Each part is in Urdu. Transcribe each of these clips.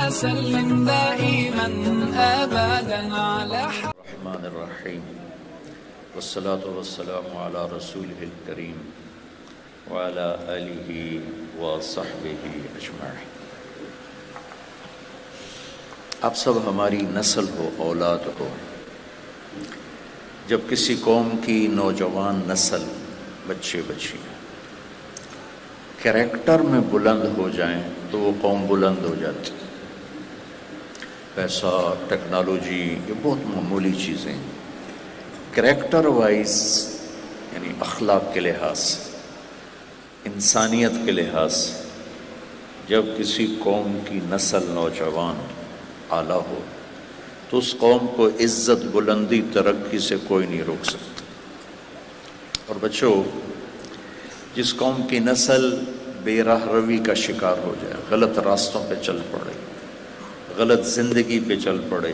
وسلم دائما أبدا على الرحمن الرحیم والصلاة والسلام علی رسولہ الکریم وعلی آلہ وصحبہ اجمعین۔ آپ سب ہماری نسل ہو، اولاد ہو، جب کسی قوم کی نوجوان نسل، بچے بچیاں کریکٹر میں بلند ہو جائیں تو وہ قوم بلند ہو جاتی۔ پیسہ، ٹیکنالوجی، یہ بہت معمولی چیزیں ہیں۔ کریکٹر وائز یعنی اخلاق کے لحاظ سے، انسانیت کے لحاظ سے، جب کسی قوم کی نسل نوجوان اعلیٰ ہو تو اس قوم کو عزت، بلندی، ترقی سے کوئی نہیں روک سکتا۔ اور بچوں، جس قوم کی نسل بے راہ روی کا شکار ہو جائے، غلط راستوں پہ چل پڑے، غلط زندگی پہ چل پڑے،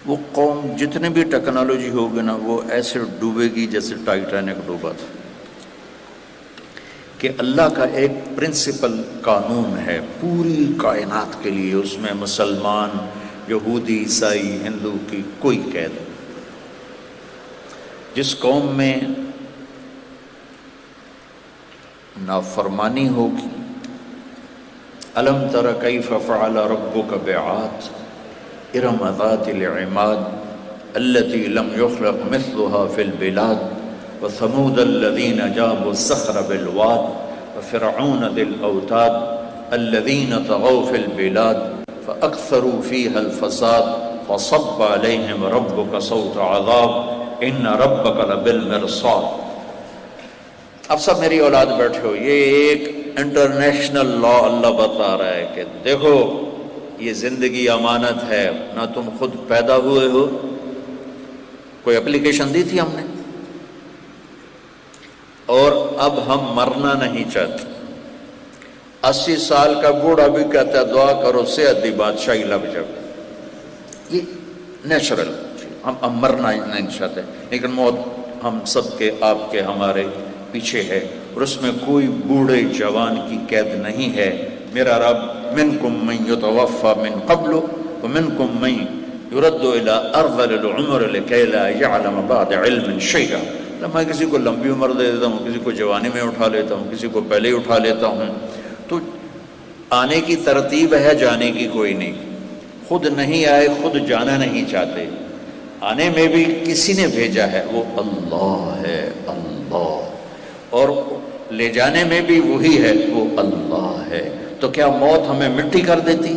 وہ قوم جتنے بھی ٹیکنالوجی ہوگی نا، وہ ایسے ڈوبے گی جیسے ٹائٹینک ڈوبا تھا۔ کہ اللہ کا ایک پرنسپل قانون ہے پوری کائنات کے لیے، اس میں مسلمان، یہودی، عیسائی، ہندو کی کوئی قید نہیں۔ جس قوم میں نافرمانی ہوگی، الم تر کیف فعل ربک بعاد ارم ذات العماد التي لم يخلق مثلها في البلاد وثمود الذين جابوا الصخر بالواد وفرعون ذي الاوتاد الذين طغوا في البلاد فاكثروا فيها الفساد فصب عليهم ربك صوت عذاب ان ربك لبالمرصاد۔ اب سب میری اولاد بیٹھے ہو، یہ ایک انٹرنیشنل لا اللہ بتا رہا ہے کہ دیکھو یہ زندگی امانت ہے، نہ تم خود پیدا ہوئے ہو، کوئی اپلیکیشن دی تھی ہم نے، اور اب ہم مرنا نہیں چاہتے۔ 80 سال کا بوڑھا بھی کہتا ہے دعا کرو صحت دی بادشاہی لگ جائے، یہ نیچرل، ہم مرنا نہیں چاہتے، لیکن موت ہم سب کے، آپ کے، ہمارے پیچھے ہے، اور اس میں کوئی بوڑھے جوان کی قید نہیں ہے۔ میرا رب منکم من یتوفی من قبل ومنکم من یرد الی ارذل العمر لکی لا یعلم بعد علم شیئا۔ میں کسی کو لمبی عمر دے دیتا ہوں، کسی کو جوانی میں اٹھا لیتا ہوں، کسی کو پہلے ہی اٹھا لیتا ہوں۔ تو آنے کی ترتیب ہے، جانے کی کوئی نہیں۔ خود نہیں آئے، خود جانا نہیں چاہتے، آنے میں بھی کسی نے بھیجا ہے، وہ اللہ ہے، اللہ، اور لے جانے میں بھی وہی ہے، وہ اللہ ہے۔ تو کیا موت ہمیں مٹی کر دیتی؟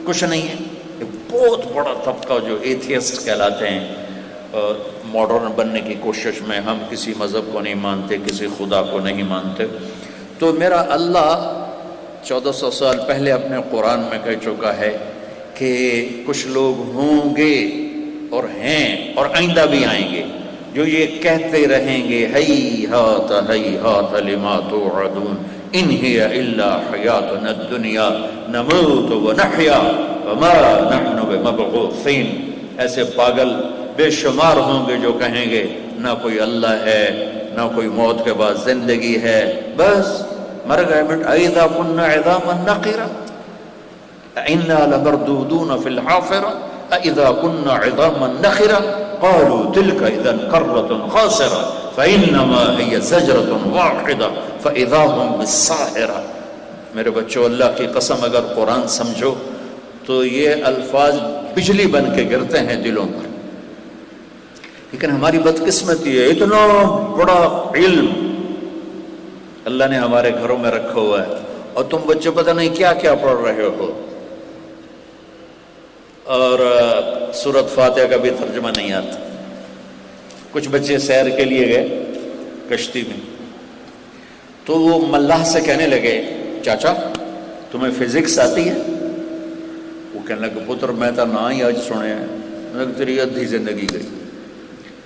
کچھ نہیں ہے۔ ایک بہت بڑا طبقہ جو ایتھیسٹ کہلاتے ہیں، ماڈرن بننے کی کوشش میں، ہم کسی مذہب کو نہیں مانتے، کسی خدا کو نہیں مانتے۔ تو میرا اللہ 1400 سال پہلے اپنے قرآن میں کہہ چکا ہے کہ کچھ لوگ ہوں گے اور ہیں اور آئندہ بھی آئیں گے جو یہ کہتے رہیں گے ہیہات ہیہات لما توعدون ان ہی الا حیاتنا الدنیا نموت ونحیا وما نحن بمبعوثین۔ ایسے پاگل بے شمار ہوں گے جو کہیں گے نہ کوئی اللہ ہے، نہ کوئی موت کے بعد زندگی ہے، بس مر گئے مٹ اذا كنا عظاما نخرا انا لمردودون في الحافرة اذا كنا عظاما نخرا قالوا تلك اذا كرة خاسرة فانما هي زجرة واحدة فاذا هم بالساحرة۔ میرے بچوں، اللہ کی قسم اگر قرآن سمجھو تو یہ الفاظ بجلی بن کے گرتے ہیں دلوں پر۔ لیکن ہماری بدقسمتی ہے، اتنا بڑا علم اللہ نے ہمارے گھروں میں رکھا ہوا ہے، اور تم بچے پتہ نہیں کیا کیا پڑھ رہے ہو، اور سورۃ فاتحہ کا بھی ترجمہ نہیں آتا۔ کچھ بچے سیر کے لیے گئے کشتی میں، تو وہ ملاح سے کہنے لگے چاچا تمہیں فزکس آتی ہے؟ وہ کہنے لگے پتر میں تو نہ ہی آج سنے ہیں، تیری ادھی زندگی گئی۔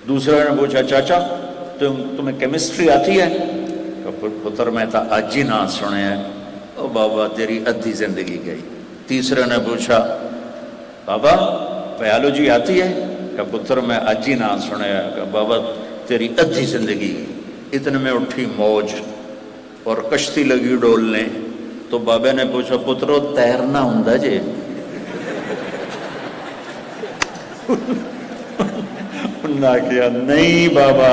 دوسرے نے پوچھا چاچا تمہیں کیمسٹری آتی ہے؟ پتر میں تو آج ہی نہ سنے ہیں۔ او بابا تیری ادھی زندگی گئی۔ تیسرے نے پوچھا بابا بایولوجی آتی ہے؟ کہ پتر میں آج ہی نہ سنے ہیں۔ کہ بابا تیری ادھی زندگی گئی۔ اتنے میں اٹھی موج اور کشتی لگی ڈولنے، تو بابے نے پوچھا پترو تیرنا ہوندا جی؟ انہاں کیا نہیں بابا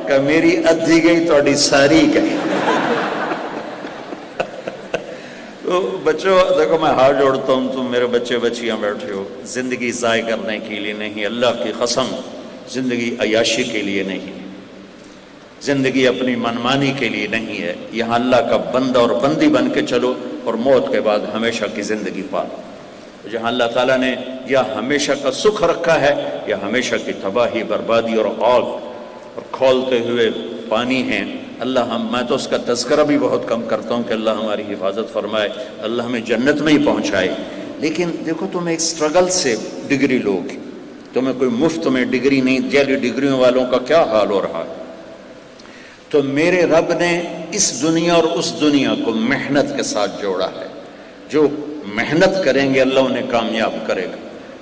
کہ میری ادھی گئی تہاڈی ساری گئی۔ تو بچوں دیکھو میں ہاتھ جوڑتا ہوں، تم میرے بچے بچیاں بیٹھے ہو، زندگی ضائع کرنے کے لیے نہیں، اللہ کی قسم زندگی عیاشی کے لیے نہیں، زندگی اپنی منمانی کے لیے نہیں ہے۔ یہاں اللہ کا بندہ اور بندی بن کے چلو اور موت کے بعد ہمیشہ کی زندگی پالو۔ جہاں اللہ تعالیٰ نے یا ہمیشہ کا سکھ رکھا ہے یا ہمیشہ کی تباہی، بربادی اور آگ اور کھولتے ہوئے پانی ہیں، اللہ میں تو اس کا تذکرہ بھی بہت کم کرتا ہوں کہ اللہ ہماری حفاظت فرمائے، اللہ ہمیں جنت میں ہی پہنچائے۔ لیکن دیکھو تم ایک سٹرگل سے ڈگری لوگ، تمہیں کوئی مفت میں ڈگری نہیں، جعلی ڈگریوں والوں کا کیا حال ہو رہا ہے۔ تو میرے رب نے اس دنیا اور اس دنیا کو محنت کے ساتھ جوڑا ہے۔ جو محنت کریں گے اللہ انہیں کامیاب کرے گا،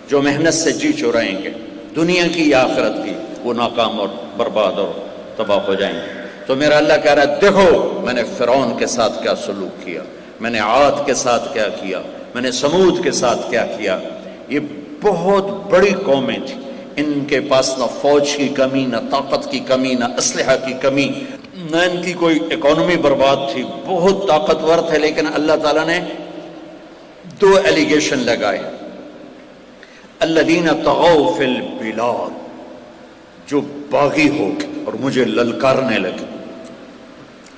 جو محنت سے جی چرائیں گے دنیا کی یا آخرت کی وہ ناکام اور برباد اور تباہ ہو جائیں گے۔ تو میرا اللہ کہہ رہا ہے دیکھو میں نے فرعون کے ساتھ کیا سلوک کیا، میں نے عاد کے ساتھ کیا کیا، میں نے سمود کے ساتھ کیا کیا۔ یہ بہت بڑی قومیں تھیں، ان کے پاس نہ فوج کی کمی، نہ طاقت کی کمی، نہ اسلحہ کی کمی، نہ ان کی کوئی اکانومی برباد تھی، بہت طاقتور تھے۔ لیکن اللہ تعالیٰ نے دو ایلیگیشن لگائے، الذین طغوا فی البلاد، جو باغی ہو گئے اور مجھے للکارنے لگے،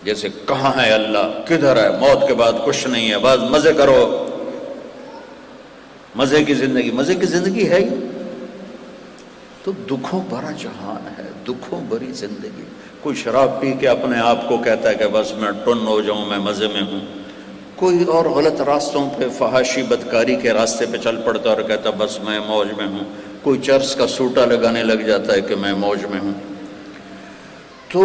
جیسے کہاں ہے اللہ، کدھر ہے، موت کے بعد کچھ نہیں ہے، بس مزے کرو، مزے کی زندگی، مزے کی زندگی ہے ہی تو دکھوں بھرا جہان ہے، دکھوں بھری زندگی۔ کوئی شراب پی کے اپنے آپ کو کہتا ہے کہ بس میں ٹن ہو جاؤں، میں مزے میں ہوں، کوئی اور غلط راستوں پہ فحاشی بدکاری کے راستے پہ چل پڑتا اور کہتا بس میں موج میں ہوں، کوئی چرس کا سوٹا لگانے لگ جاتا ہے کہ میں موج میں ہوں۔ تو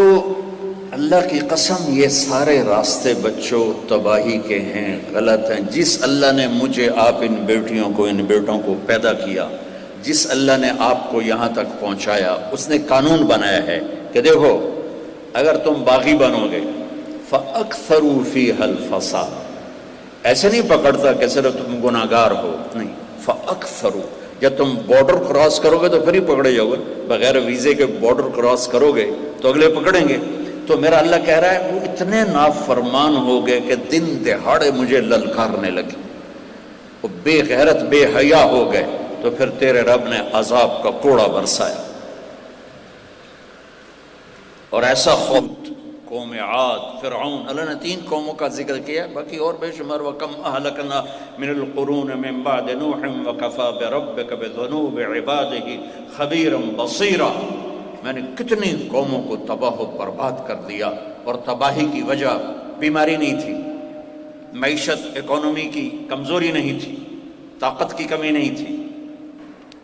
اللہ کی قسم یہ سارے راستے بچوں تباہی کے ہیں، غلط ہیں۔ جس اللہ نے مجھے آپ ان بیٹیوں کو، ان بیٹوں کو پیدا کیا، جس اللہ نے آپ کو یہاں تک پہنچایا، اس نے قانون بنایا ہے کہ دیکھو اگر تم باغی بنو گے فَأَكْثَرُوا فِيهَا الْفَسَادَ، ایسے نہیں پکڑتا کہ صرف تم گناہگار ہو، نہیں، فَأَكْثَرُوا، جب تم بارڈر کراس کرو گے تو پھر ہی پکڑے جاؤ گے، بغیر ویزے کے بارڈر کراس کرو گے تو اگلے پکڑیں گے۔ تو میرا اللہ کہہ رہا ہے وہ اتنے نافرمان ہو گئے کہ دن دہاڑے مجھے للکارنے لگے، وہ بے غیرت بے حیا ہو گئے، تو پھر تیرے رب نے عذاب کا کوڑا برسایا۔ اور ایسا خود قوم عاد، فرعون، اللہ نے 3 قوموں کا ذکر کیا، باقی اور بے شمار، وَكَمْ أَهْلَكْنَا مِنَ الْقُرُونِ مِنْ بَعْدِ نُوحٍ وَكَفَى بِرَبِّكَ بِذُنُوبِ عِبَادِهِ خَبِيرًا بَصِيرًا، میں نے کتنی قوموں کو تباہ و برباد کر دیا، اور تباہی کی وجہ بیماری نہیں تھی، معیشت اکانومی کی کمزوری نہیں تھی، طاقت کی کمی نہیں تھی،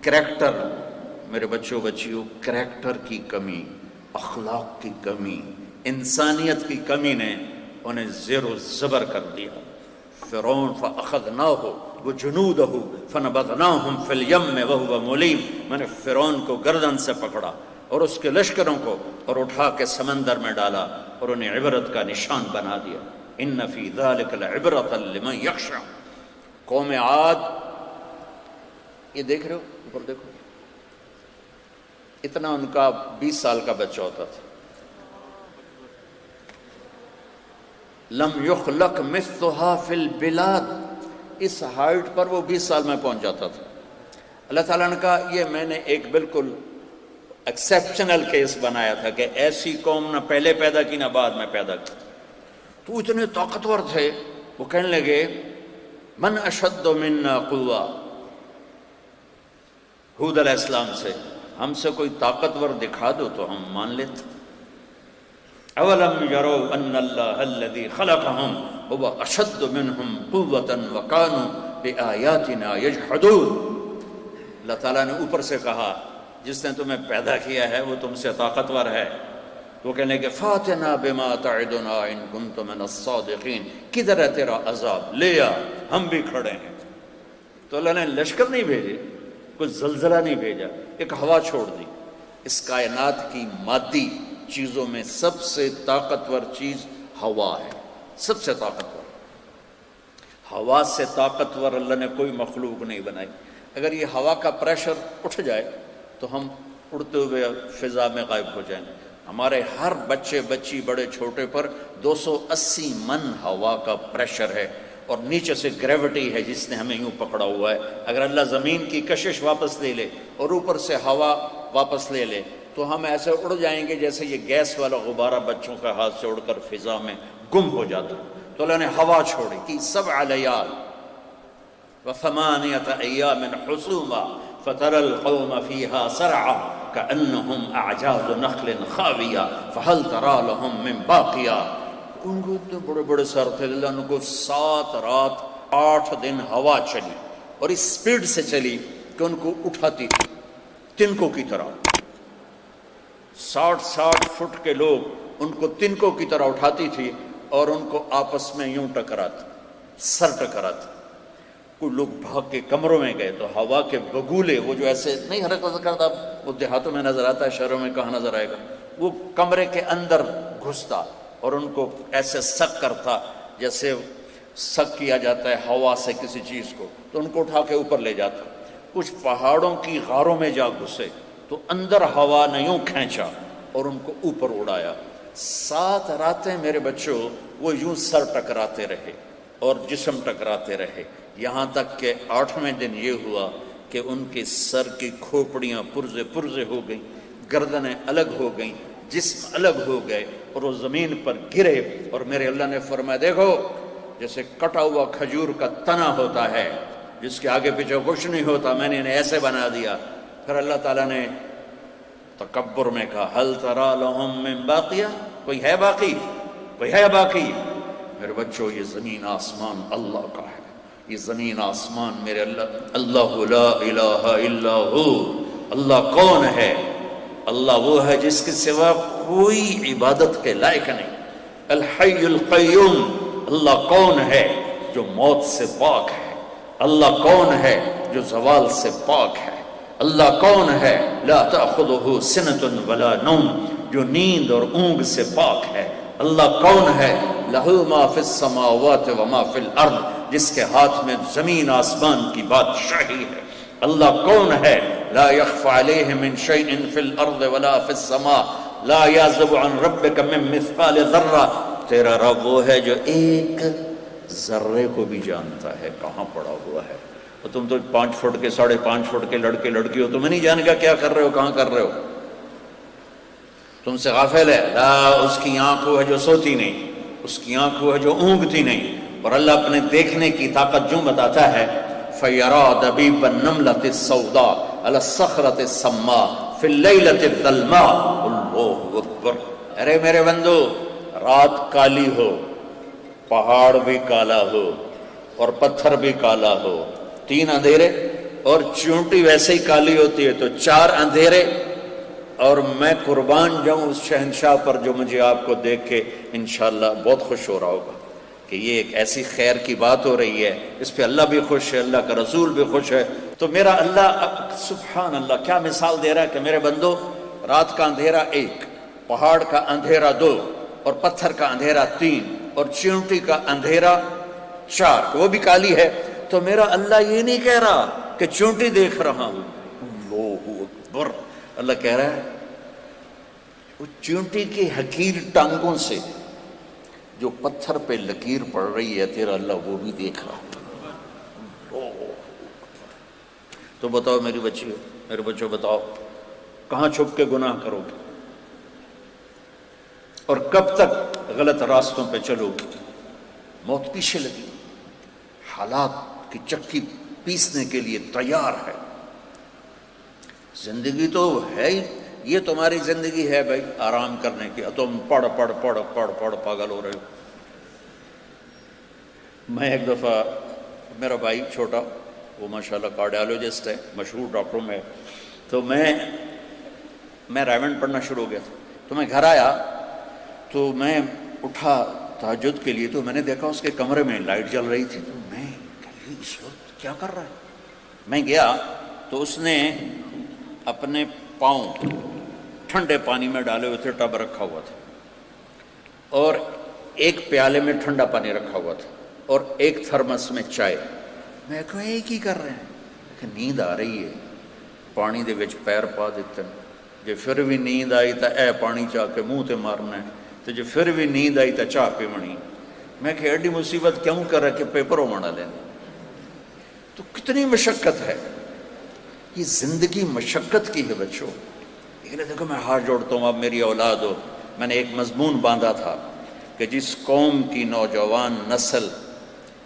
کریکٹر، میرے بچوں بچیوں، کریکٹر کی کمی، اخلاق کی کمی، انسانیت کی کمی نے انہیں زیر و زبر کر دیا۔ فرعون فَأَخَذْنَاهُ وَجُنُودَهُ فَنَبَذْنَاهُمْ فِي الْيَمِّ وَهُوَ مُلِيمٌ، میں نے فرعون کو گردن سے پکڑا اور اس کے لشکروں کو اور اٹھا کے سمندر میں ڈالا اور انہیں عبرت کا نشان بنا دیا۔ إِنَّ فِي ذَلِكَ لَعِبْرَةً لِمَنْ يَخْشَىٰ۔ قوم عاد، یہ دیکھ رہے ہو اوپر دیکھو، اتنا ان کا 20 سال کا بچہ ہوتا تھا، لم یخلق مثلها فی البلاد، اس ہائٹ پر وہ 20 سال میں پہنچ جاتا تھا۔ اللہ تعالیٰ نے کہا یہ میں نے ایک بالکل ایکسیپشنل کیس بنایا تھا کہ ایسی قوم نہ پہلے پیدا کی نہ بعد میں پیدا کی۔ تو اتنے طاقتور تھے، وہ کہنے لگے من اشد منا قوہ، ہود علیہ السلام سے، ہم سے کوئی طاقتور دکھا دو تو ہم مان لیتے۔ اولم یروا ان اللہ الذی خلقہم هو اشد منہم قوۃ وکانوا بآیاتنا یجحدون۔ اللہ تعالیٰ نے اوپر سے کہا جس نے تمہیں پیدا کیا ہے وہ تم سے طاقتور ہے، وہ کہنے کہ فاتنا بما تعدنا ان کنت من الصادقین، کدھر ہے تیرا عذاب، لے آ، ہم بھی کھڑے ہیں۔ تو اللہ نے لشکر نہیں بھیجے، کوئی زلزلہ نہیں بھیجا، ایک ہوا چھوڑ دی۔ اس کائنات کی مادی چیزوں میں سب سے طاقتور چیز ہوا ہے، سب سے طاقتور۔ ہوا سے طاقتور اللہ نے کوئی مخلوق نہیں بنائی. اگر یہ ہوا کا پریشر اٹھ جائے تو ہم اڑتے ہوئے فضا میں غائب ہو جائیں. ہمارے ہر بچے بچی بڑے چھوٹے پر 280 من ہوا کا پریشر ہے، اور نیچے سے گریوٹی ہے جس نے ہمیں یوں پکڑا ہوا ہے. اگر اللہ زمین کی کشش واپس لے لے اور اوپر سے ہوا واپس لے لے تو ہم ایسے اڑ جائیں گے جیسے یہ گیس والا غبارہ بچوں کا ہاتھ سے اڑ کر فضا میں گم ہو جاتا. تو اللہ نے ہوا چھوڑی کہ 7 لیال و8 ایام حسوما فترى القوم فيها سرعا كأنهم أعجاز نخل خاوية فهل ترى لهم من باقية. ان کو اتنے بڑے بڑے سر تھے، اللہ ان کو 7 رات 8 دن ہوا چلی اور اس سپیڈ سے چلی کہ ان کو اٹھاتی تھی تنکوں کی طرح. 60 فٹ کے لوگ ان کو تنکوں کی طرح اٹھاتی تھی اور ان کو آپس میں یوں ٹکراتی، سر ٹکراتی. کوئی لوگ بھاگ کے کمروں میں گئے تو ہوا کے بگولے وہ جو ایسے نہیں حرکت کرتا، وہ دیہاتوں میں نظر آتا ہے، شہروں میں کہاں نظر آئے گا، وہ کمرے کے اندر گھستا اور ان کو ایسے سک کرتا جیسے سک کیا جاتا ہے ہوا سے کسی چیز کو، تو ان کو اٹھا کے اوپر لے جاتا. کچھ پہاڑوں کی غاروں میں جا گھسے تو اندر ہوا نے یوں کھینچا اور ان کو اوپر اڑایا. 7 راتیں میرے بچوں وہ یوں سر ٹکراتے رہے اور جسم ٹکراتے رہے، یہاں تک کہ 8ویں دن یہ ہوا کہ ان کے سر کی کھوپڑیاں پرزے ہو گئیں، گردنیں الگ ہو گئیں، جسم الگ ہو گئے اور وہ زمین پر گرے. اور میرے اللہ نے فرمایا دیکھو جیسے کٹا ہوا کھجور کا تنا ہوتا ہے جس کے آگے پیچھے کچھ نہیں ہوتا، میں نے انہیں ایسے بنا دیا. پھر اللہ تعالیٰ نے تکبر میں کہا هل ترى لهم من باقیہ، کوئی ہے باقی، کوئی ہے باقی. میرے بچوں یہ زمین آسمان اللہ کا ہے، یہ زمین آسمان میرے اللہ لا الہ الا ہو. اللہ کون ہے؟ اللہ وہ ہے جس کے سوا کوئی عبادت کے لائق نہیں. الحی القیوم. اللہ کون ہے جو موت سے پاک ہے؟ اللہ کون ہے جو زوال سے پاک ہے؟ اللہ کون ہے لا تأخذہ سنۃ ولا نوم، جو نیند اور اونگ سے پاک ہے؟ اللہ کون ہے لہ ما فی السماوات و ما فی الارض، جس کے ہاتھ میں زمین آسمان کی بادشاہی ہے؟ اللہ کون ہے لا یخفی علیہ من شیء فی الارض ولا فی السماء لا یعزب عن ربک من مثقال ذرہ. تیرا رب وہ ہے جو ایک ذرے کو بھی جانتا ہے کہاں پڑا ہوا ہے. اور تم تو 5 فٹ کے 5.5 فٹ کے لڑکے لڑکی ہو، تمہیں نہیں جانے گا کیا کر رہے ہو، کہاں کر رہے ہو، تم سے غافل ہے. لا، اس کی آنکھ وہ ہے جو سوتی نہیں، اس کی آنکھ وہ ہے جو اونگتی نہیں. اور اللہ اپنے دیکھنے کی طاقت جو بتاتا ہے فَيَرَى دَبِيبَ النَّمْلَةِ السَّوْدَاءِ عَلَى الصَّخْرَةِ السَّمَّاءِ فِي اللَّيْلَةِ الظَّلْمَاءِ. اللہ اکبر. ارے میرے بندو، رات کالی ہو، پہاڑ بھی کالا ہو اور پتھر بھی کالا ہو، 3 اندھیرے، اور چونٹی ویسے ہی کالی ہوتی ہے تو 4 اندھیرے. اور میں قربان جاؤں اس شہنشاہ پر جو مجھے آپ کو دیکھ کے انشاءاللہ بہت خوش ہو رہا ہوگا کہ یہ ایک ایسی خیر کی بات ہو رہی ہے، اس پہ اللہ بھی خوش ہے، اللہ کا رسول بھی خوش ہے. تو میرا اللہ سبحان اللہ کیا مثال دے رہا ہے کہ میرے بندو، رات کا اندھیرا 1، پہاڑ کا اندھیرا 2، اور پتھر کا اندھیرا 3، اور چونٹی کا اندھیرا 4، وہ بھی کالی ہے. تو میرا اللہ یہ نہیں کہہ رہا کہ چونٹی دیکھ رہا ہوں. اللہ اکبر. اللہ کہہ رہا ہے وہ چونٹی کی حقیر ٹانگوں سے جو پتھر پہ لکیر پڑ رہی ہے تیرا اللہ وہ بھی دیکھ رہا. تو بتاؤ میری بچی، میرے بچوں، بتاؤ کہاں چھپ کے گناہ کرو گے اور کب تک غلط راستوں پہ چلو گے؟ موت پیچھے لگی، حالات کی چکی پیسنے کے لیے تیار ہے. زندگی تو ہے ہی، یہ تمہاری زندگی ہے بھائی آرام کرنے کی. تم پڑھ پاگل ہو رہے ہو. میں ایک دفعہ، میرا بھائی چھوٹا، وہ ماشاءاللہ کارڈیالوجسٹ ہے، مشہور ڈاکٹروں میں، تو میں ریونڈ پڑھنا شروع ہو گیا تھا. تو میں گھر آیا تو میں اٹھا تہجد کے لیے، تو میں نے دیکھا اس کے کمرے میں لائٹ جل رہی تھی. تو میں اس وقت کیا کر رہا ہے؟ میں گیا تو اس نے اپنے پاؤں ٹھنڈے پانی میں ڈالے ہوئے تھے، ٹب رکھا ہوا تھا اور ایک پیالے میں ٹھنڈا پانی رکھا ہوا تھا. اور ایک تھرمس میں چائے. میں کہا یہ کی کر رہے ہیں؟ کہ نیند آ رہی ہے, پانی دے وچ پیر پا دیتے ہیں, جے پھر بھی نیند آئی تو اے پانی چاہ کے منہ تے مارنا ہے, تو جے پھر بھی نیند آئی تو چاہ پیونی. میں کہ ایڈی مصیبت کیوں کر رہا کہ پیپروں مانا لینا. تو کتنی مشقت ہے, یہ زندگی مشقت کی ہے بچوں. لیکن دیکھو میں ہاتھ جوڑتا ہوں, آپ میری اولاد ہو. میں نے ایک مضمون باندھا تھا کہ جس قوم کی نوجوان نسل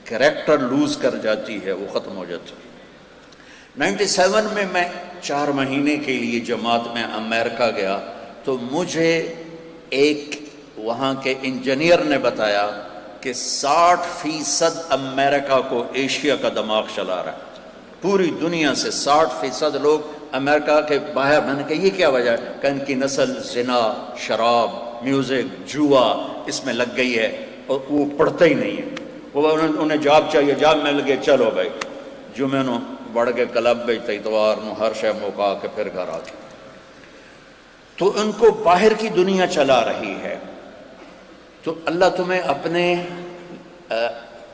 کریکٹر لوز کر جاتی ہے وہ ختم ہو جاتی ہے. 97 میں 4 مہینے کے لیے جماعت میں امریکہ گیا, تو مجھے ایک وہاں کے انجینئر نے بتایا کہ 60% امریکہ کو ایشیا کا دماغ چلا رہا ہے. پوری دنیا سے 60% لوگ امریکہ کے باہر. میں نے کہا یہ کیا وجہ ہے؟ کہ ان کی نسل زنا, شراب, میوزک, جوا اس میں لگ گئی ہے, اور وہ پڑھتے ہی نہیں ہے. وہ انہیں جاب چاہیے, جاب میں لگے چلو بھائی جمعہ نو بڑھ کے کلب بیچتے, اتوار نو ہر شے موقع کے پھر گھر آ کے. تو ان کو باہر کی دنیا چلا رہی ہے. تو اللہ تمہیں اپنے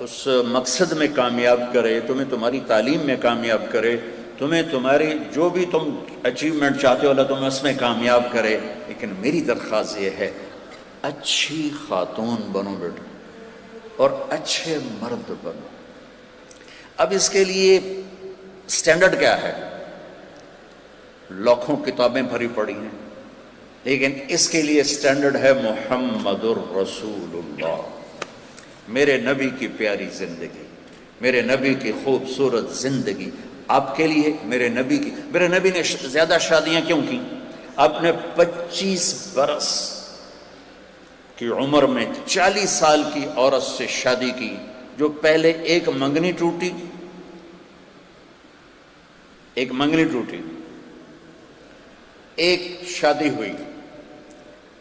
اس مقصد میں کامیاب کرے, تمہیں تمہاری تعلیم میں کامیاب کرے, تمہیں تمہاری جو بھی تم اچیومنٹ چاہتے ہو اللہ تمہیں اس میں کامیاب کرے. لیکن میری درخواست یہ ہے اچھی خاتون بنو بیٹا, اور اچھے مرد بنو. اب اس کے لیے سٹینڈرڈ کیا ہے؟ لاکھوں کتابیں بھری پڑی ہیں, لیکن اس کے لیے سٹینڈرڈ ہے محمد الرسول اللہ, میرے نبی کی پیاری زندگی, میرے نبی کی خوبصورت زندگی. آپ کے لیے میرے نبی نے زیادہ شادیاں کیوں کی؟ آپ نے 25 برس کی عمر میں 40 سال کی عورت سے شادی کی, جو پہلے ایک منگنی ٹوٹی, ایک شادی ہوئی,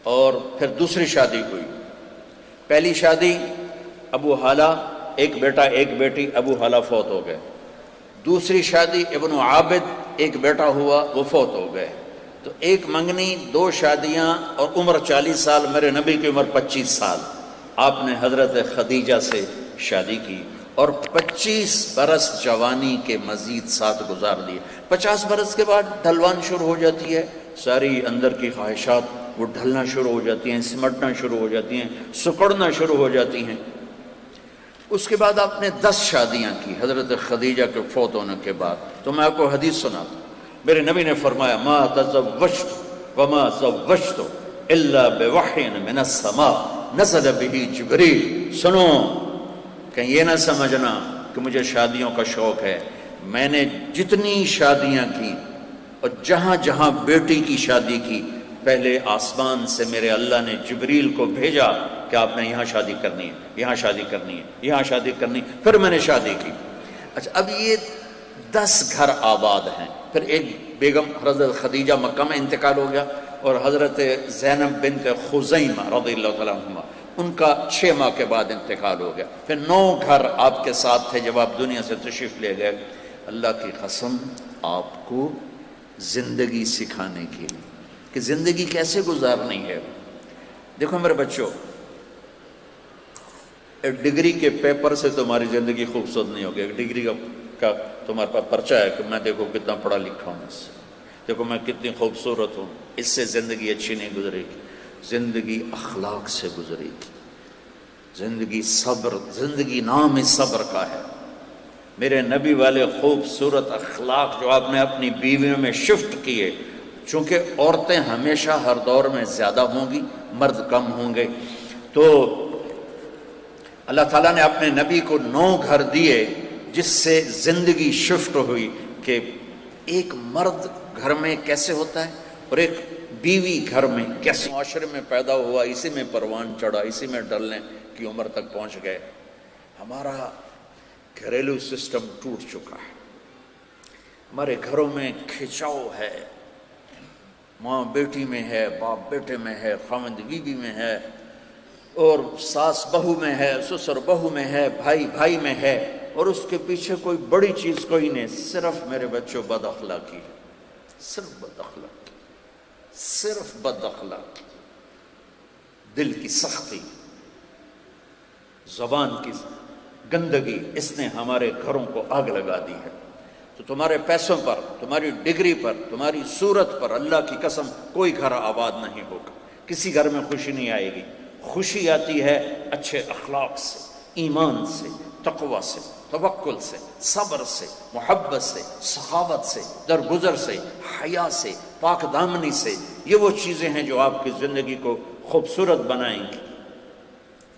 اور پھر دوسری شادی ہوئی. پہلی شادی ابو حالہ, ایک بیٹا ایک بیٹی, ابو حالہ فوت ہو گئے. دوسری شادی ابن عابد, ایک بیٹا ہوا, وہ فوت ہو گئے. تو ایک منگنی, 2 شادیاں, اور عمر 40 سال. میرے نبی کی عمر 25 سال. آپ نے حضرت خدیجہ سے شادی کی, اور 25 برس جوانی کے مزید ساتھ گزار دیے. 50 برس کے بعد ڈھلوان شروع ہو جاتی ہے, ساری اندر کی خواہشات وہ ڈھلنا شروع ہو جاتی ہیں, سمٹنا شروع ہو جاتی ہیں, سکڑنا شروع ہو جاتی ہیں. اس کے بعد آپ نے 10 شادیاں کی حضرت خدیجہ کے فوت ہونے کے بعد. تو میں آپ کو حدیث سناتا ہوں. میرے نبی نے فرمایا ما تزوجت وما زوجت الا بوحی من السماء نزل به جبریل. سنو, کہیں یہ نہ سمجھنا کہ مجھے شادیوں کا شوق ہے. میں نے جتنی شادیاں کی اور جہاں جہاں بیٹی کی شادی کی, پہلے آسمان سے میرے اللہ نے جبریل کو بھیجا کہ آپ نے یہاں شادی کرنی ہے, یہاں شادی کرنی ہے, یہاں شادی کرنی, پھر میں نے شادی کی. اچھا, اب یہ 10 گھر آباد ہیں. پھر ایک بیگم حضرت خدیجہ مکہ میں انتقال ہو گیا, اور حضرت زینب بنت خزیمہ رضی اللہ تعالیٰ عنہما, ان کا 6 ماہ کے بعد انتقال ہو گیا. پھر 9 گھر آپ کے ساتھ تھے جب آپ دنیا سے تشریف لے گئے. اللہ کی قسم آپ کو زندگی سکھانے کے لیے کہ زندگی کیسے گزارنی ہے. دیکھو میرے بچوں, ایک ڈگری کے پیپر سے تمہاری زندگی خوبصورت نہیں ہوگی. ایک ڈگری کا تمہارے پاس پرچہ ہے کہ میں دیکھو کتنا پڑھا لکھا ہوں, اس سے دیکھو میں کتنی خوبصورت ہوں, اس سے زندگی اچھی نہیں گزرے گی. زندگی اخلاق سے گزرے گی. زندگی صبر, زندگی نام صبر کا ہے. میرے نبی والے خوبصورت اخلاق جو آپ نے اپنی بیویوں میں شفٹ کیے, چونکہ عورتیں ہمیشہ ہر دور میں زیادہ ہوں گی, مرد کم ہوں گے, تو اللہ تعالیٰ نے اپنے نبی کو 9 گھر دیے جس سے زندگی شفٹ ہوئی کہ ایک مرد گھر میں کیسے ہوتا ہے اور ایک بیوی گھر میں کیسے. معاشرے میں پیدا ہوا, اسی میں پروان چڑھا, اسی میں ڈلنے کی عمر تک پہنچ گئے. ہمارا گھریلو سسٹم ٹوٹ چکا ہے. ہمارے گھروں میں کھچاؤ ہے, ماں بیٹی میں ہے, باپ بیٹے میں ہے, خاوند بیوی میں ہے, اور ساس بہو میں ہے, سسر بہو میں ہے, بھائی بھائی میں ہے, اور اس کے پیچھے کوئی بڑی چیز کوئی نہیں, صرف میرے بچوں بد اخلاقی, صرف بد اخلاقی, صرف بد اخلاقی, دل کی سختی, زبان کی گندگی اس نے ہمارے گھروں کو آگ لگا دی ہے. تو تمہارے پیسوں پر، تمہاری ڈگری پر، تمہاری صورت پر اللہ کی قسم کوئی گھر آباد نہیں ہوگا. کسی گھر میں خوشی نہیں آئے گی. خوشی آتی ہے اچھے اخلاق سے، ایمان سے، تقوی سے، توکل سے، صبر سے، محبت سے، سخاوت سے، درگزر سے، حیا سے، پاک دامنی سے. یہ وہ چیزیں ہیں جو آپ کی زندگی کو خوبصورت بنائیں گی.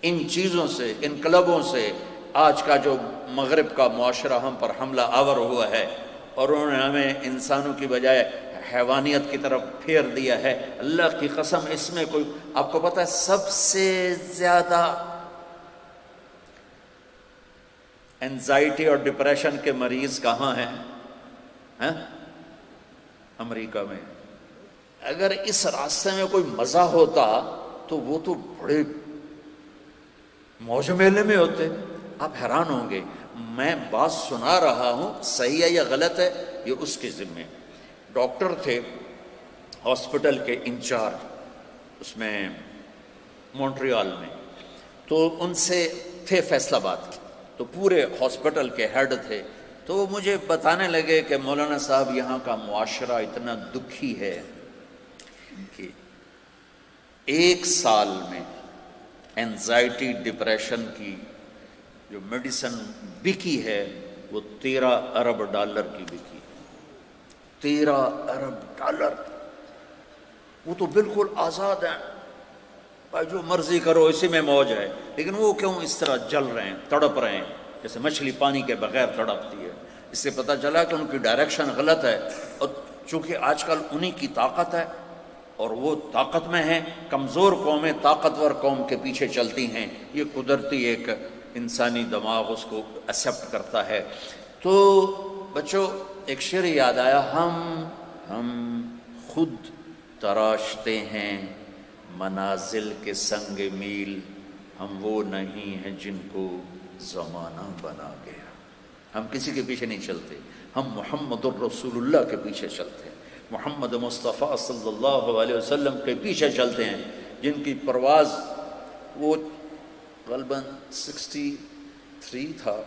ان چیزوں سے، ان کلبوں سے آج کا جو مغرب کا معاشرہ ہم پر حملہ آور ہوا ہے، اور انہوں نے ہمیں انسانوں کی بجائے حیوانیت کی طرف پھیر دیا ہے. اللہ کی قسم اس میں کوئی، آپ کو پتہ ہے سب سے زیادہ اینزائٹی اور ڈپریشن کے مریض کہاں ہیں؟ امریکہ میں. اگر اس راستے میں کوئی مزہ ہوتا تو وہ تو بڑے موج میلے میں ہوتے. آپ حیران ہوں گے. میں بات سنا رہا ہوں، صحیح ہے یا غلط ہے یہ اس کے ذمے. ڈاکٹر تھے ہاسپٹل کے انچارج اس میں مونٹریال میں، تو ان سے تھے فیصل آباد کے، تو پورے ہاسپٹل کے ہیڈ تھے. تو وہ مجھے بتانے لگے کہ مولانا صاحب یہاں کا معاشرہ اتنا دکھی ہے کہ 1 سال میں اینزائٹی ڈپریشن کی جو میڈیسن بکی ہے وہ $13 ارب کی بکی. $13 ارب. وہ تو بالکل آزاد ہیں، بھائی جو مرضی کرو اسی میں موج ہے. لیکن وہ کیوں اس طرح جل رہے ہیں، تڑپ رہے ہیں جیسے مچھلی پانی کے بغیر تڑپتی ہے. اس سے پتہ چلا کہ ان کی ڈائریکشن غلط ہے. اور چونکہ آج کل انہی کی طاقت ہے اور وہ طاقت میں ہیں، کمزور قومیں طاقتور قوم کے پیچھے چلتی ہیں. یہ قدرتی ایک انسانی دماغ اس کو ایکسیپٹ کرتا ہے. تو بچوں ایک شعر یاد آیا، ہم خود تراشتے ہیں منازل کے سنگ میل، ہم وہ نہیں ہیں جن کو زمانہ بنا گیا. ہم کسی کے پیچھے نہیں چلتے، ہم محمد الرسول اللہ کے پیچھے چلتے ہیں، محمد مصطفیٰ صلی اللہ علیہ وسلم کے پیچھے چلتے ہیں، جن کی پرواز وہ غالباً 63 تھا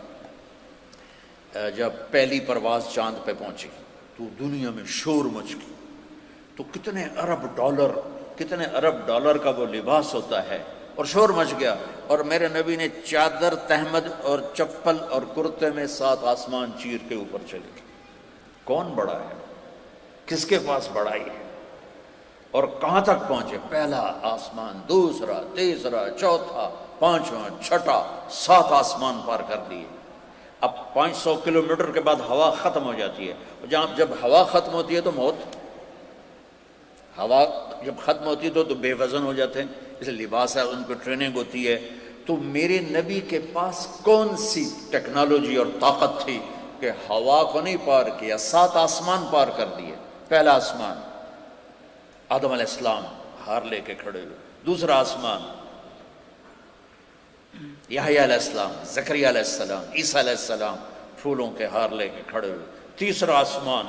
جب پہلی پرواز چاند پہ پہنچی. تو دنیا میں شور مچ گئی. تو کتنے ارب ڈالر کا وہ لباس ہوتا ہے، اور شور مچ گیا. اور میرے نبی نے چادر، تہمد اور چپل اور کرتے میں 7 آسمان چیر کے اوپر چلے گئے. کون بڑا ہے؟ کس کے پاس بڑائی ہے؟ اور کہاں تک پہنچے؟ پہلا آسمان، دوسرا، تیسرا، چوتھا، پانچواں، چھٹا، 7 آسمان پار کر دیے. اب 500 کلومیٹر کے بعد ہوا ختم ہو جاتی ہے. جب ہوا ختم ہوتی ہے تو موت. ہوا جب ختم ہوتی ہے تو بے وزن ہو جاتے ہیں، اس لیے لباس ہے، ان کو ٹریننگ ہوتی ہے. تو میرے نبی کے پاس کون سی ٹیکنالوجی اور طاقت تھی کہ ہوا کو نہیں پار کیا، 7 آسمان پار کر دیے. پہلا آسمان آدم علیہ السلام ہار لے کے کھڑے ہوئے. دوسرا آسمان یحییٰ علیہ السلام، زکریا علیہ السلام، عیسیٰ علیہ السلام پھولوں کے ہار لے کے کھڑے ہوئے. تیسرا آسمان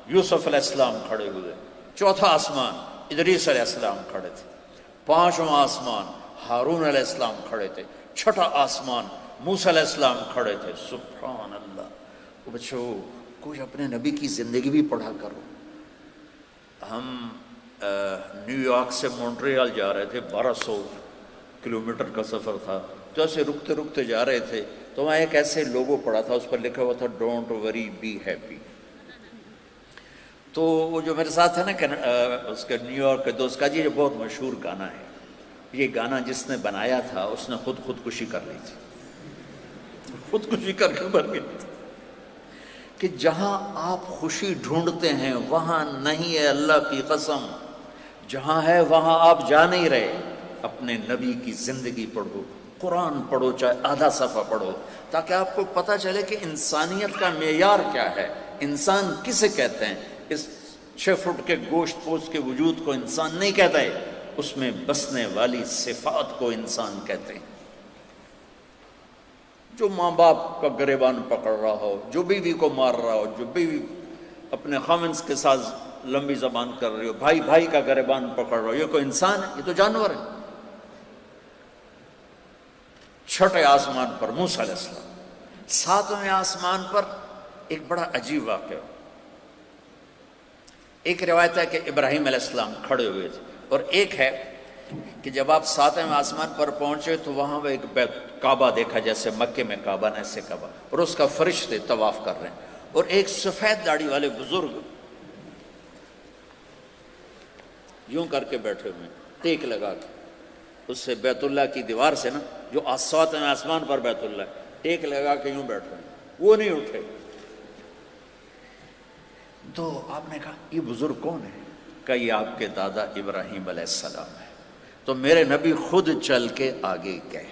یوسف علیہ السلام کھڑے ہوئے. چوتھا آسمان ادریس علیہ السلام کھڑے تھے. پانچواں آسمان ہارون علیہ السلام کھڑے تھے. چھٹا آسمان موسیٰ علیہ السلام کھڑے تھے. سبحان اللہ. بچوں کوئی اپنے نبی کی زندگی بھی پڑھا کرو. ہم نیو یارک سے مونٹریال جا رہے تھے، 1200 کلومیٹر کا سفر تھا. تو ایسے رکتے رکتے جا رہے تھے تو وہاں ایک ایسے لوگو پڑا تھا، اس پر لکھا ہوا تھا ڈونٹ وری بی ہیپی. تو وہ جو میرے ساتھ ہے نا کہ اس کے نیو یارک کے دوست کا جی یہ بہت مشہور گانا ہے، یہ گانا جس نے بنایا تھا اس نے خودکشی کر لی تھی، خودکشی کر کے مر گئی تھی. کہ جہاں آپ خوشی ڈھونڈتے ہیں وہاں نہیں ہے، اللہ کی قسم. جہاں ہے وہاں آپ جا نہیں رہے. اپنے نبی کی زندگی پڑھو، قرآن پڑھو، چاہے آدھا صفحہ پڑھو، تاکہ آپ کو پتہ چلے کہ انسانیت کا معیار کیا ہے، انسان کسے کہتے ہیں. اس 6 فٹ کے گوشت پوش کے وجود کو انسان نہیں کہتا ہے، اس میں بسنے والی صفات کو انسان کہتے ہیں. جو ماں باپ کا گریبان پکڑ رہا ہو، جو بیوی کو مار رہا ہو، جو بیوی اپنے خامند کے ساتھ لمبی زبان کر رہی ہو، بھائی بھائی کا گریبان پکڑ رہا ہو، یہ کوئی انسان ہے؟ یہ تو جانور ہے. چھٹے آسمان پر موسیٰ علیہ السلام، ساتویں آسمان پر ایک بڑا عجیب واقعہ۔ ایک روایت ہے کہ ابراہیم علیہ السلام کھڑے ہوئے تھے، اور ایک ہے کہ جب آپ ساتویں آسمان پر پہنچے تو وہاں وہ ایک کعبہ دیکھا، جیسے مکے میں کعبہ نا، ایسے کعبہ، اور اس کا فرشتے طواف کر رہے ہیں، اور ایک سفید داڑھی والے بزرگ یوں کر کے بیٹھے ہوئے ہیں، ٹیک لگا کے، اس سے بیت اللہ کی دیوار سے نا، جو ساتویں آسمان پر بیت اللہ ہے، ٹیک لگا کے یوں بیٹھے ہیں، وہ نہیں اٹھے۔ تو آپ نے کہا یہ بزرگ کون ہے؟ کہ یہ آپ کے دادا ابراہیم علیہ السلام ہے۔ تو میرے نبی خود چل کے آگے گئے،